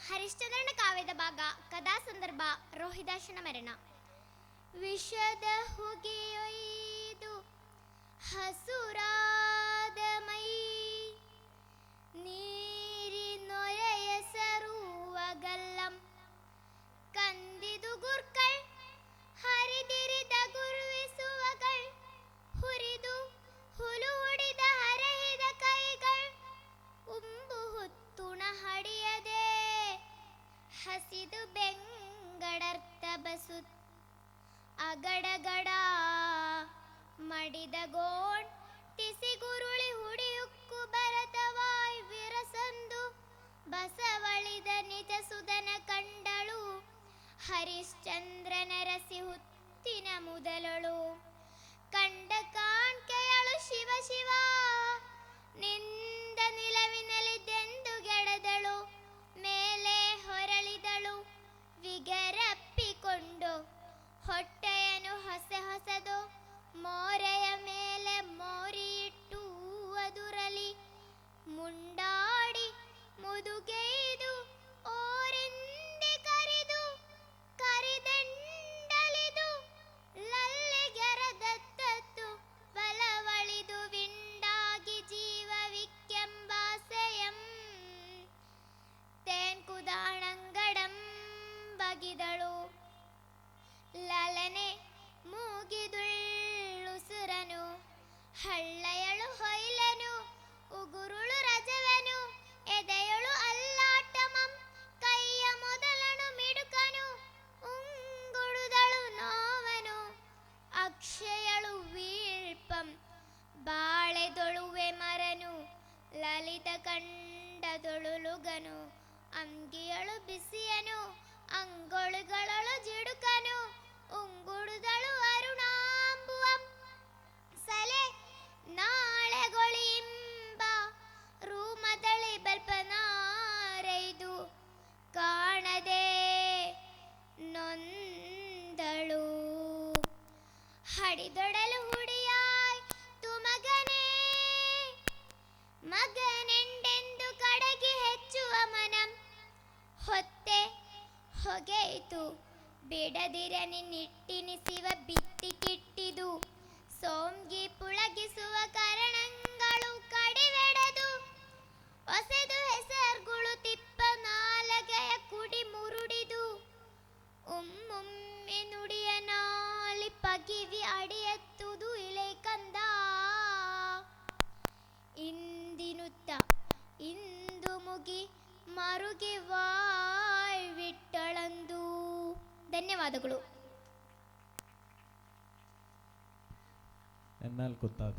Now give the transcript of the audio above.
ಹರಿಶ್ಚಂದ್ರನ ಕಾವ್ಯದ ಭಾಗ ಕಥಾ ಸಂದರ್ಭ ರೋಹಿದಾಸನ ಮರಣ. ವಿಷದ ಹುಗಿಯೊಯ್ದು ಹಸುರಾದ ಮೈ ನೀರಿನೊರೆಯ ಸರುವಗಲ್ಲಂ ಕಂದಿದು ಗುರ್ಕಳ್ ಹರಿದಿರಿದ ಗುರುವಿಸುವಗಳ್ ಹುರಿದು ಹುಲು ಹೊಡಿದ ಹರಹಿದ ಕೈಗಳ್ ಉಂಬು ಹುತ್ತುಣ ಹಡಿಯದೆ ಹಸಿದು ಬೆಂಗಡರ್ಥ ಬಸುತ್ ಅಗಡಗಡ ಮಡಿದ ಗೋಣ್ ತಿಸಿಗುರುಳಿ ಹುಡಿಯುಕ್ಕು ಭರತವಾಯ್ ವಿರಸಂದು ಬಸವಳಿದ ನಿಜ ಸುಧನ ಕಂಡಳು ಹರಿಶ್ಚಂದ್ರನ ರಸಿ ಹುತ್ತಿನ ಮುದಲಳು ಕಂಡ ಕಾಣ್ಕೆಯಳು ಶಿವ ಶಿವ ನಿಂದ ನಿಲವಿನಲಿದ್ದೆಂದು ಗೆಡದಳು ಮೇಲೆ ಹೊರಳಿದಳು ವಿಗರಪ್ಪಿಕೊಂಡು ಹೊಟ್ಟೆಯನು ಹೊಸದು ಮೋರೆಯ ಮೇಲೆ ಮೋರಿಯಿಟ್ಟು ಅದುರಲಿ ಮುಂಡಾಡಿ ಮುದುಗೈದು ಓರೆಂದೆ ಕರಿದಂಡಲಿದು ಲಲ್ಲೆಗೆರದತ್ತತ್ತು ಬಲವಳಿದು ವಿಂಡಾಗಿ ಜೀವವಿಕ್ಕೆಂಬಾಸೆಯಂ ತೇನ್ ಕುದಾಣಂಗಡಂ ಬಗಿದಳು ಲಲನೆ ಮೂಗಿದುಳ್ಳುಸುರನು ಹಳ್ಳಯಳು ಹೊಯ್ಲನು ಉಗುರುಳು ರಜವನು ಎದೆಯಳು ಅಲ್ಲಾಟಮಂ ಕೈಯ ಮೊದಲನು ಮಿಡುಕನು ಉಂಗುಡುದಳು ನೋವನು ಅಕ್ಷಯಳು ವೀಳ್ಪಂ ಬಾಳೆದೊಳುವೆ ಮರನು ಲಲಿತ ಕಂಡದೊಳುಲುಗನು ಅಂಗಿಯಳು ಬಿಸಿಯನು ಅಂಗೊಳುಗಳಳು ಜಿಡುಕನು ಉಂಗುಡುದಳು ಅರುಣಾಂಬುವಂ ಸಲೆ ನಾಳೆಗೊಳಿಂಬ ರೂಮದಳಿ ಬಲ್ಪನಾರೈದು ಕಾಣದೆ ನೊಂದಳು ಹಡಿದೊಡಲು ಹುಡಿಯಾಯ್ ತುಮಗನೇ ಮಗನೆಂಡೆಂದು ಕಡಗಿ ಹೆಚ್ಚುವ ಮನಂ ಹೊತ್ತೆ ಹೊಗೆಯಿತು ಬಿಡದಿರನಿ ನಿಟ್ಟಿನಿಸಿವ ಬಿತ್ತಿ ಕಿಟ್ಟಿದು ಸೋಂಗಿ ಪುಳಗಿಸುವ ಕರಣಗಳು ಕಡಿವೆಡದು ಒಸೆದು ಹೆಸರುಗಳು ತಿಪ್ಪ ನಾಲಗೆಯ ಕುಡಿ ಮುರುಡಿದು ಉಮ್ಮೊಮ್ಮೆ ನುಡಿಯ ನಾಳಿ ಪಗಿವಿ ಅಡಿಯತ್ತುದು ಇಲೆ ಕಂದ ಇಂದಿನುತ್ತ ಇಂದು ಮುಗಿ ಮರುಗಿ ವಾಯ್ ವಿಟ್ಟಳಂದು. ಧನ್ಯವಾದಗಳು. ಎನ್ನೆಲ್ ಕುತ್ತಾದು.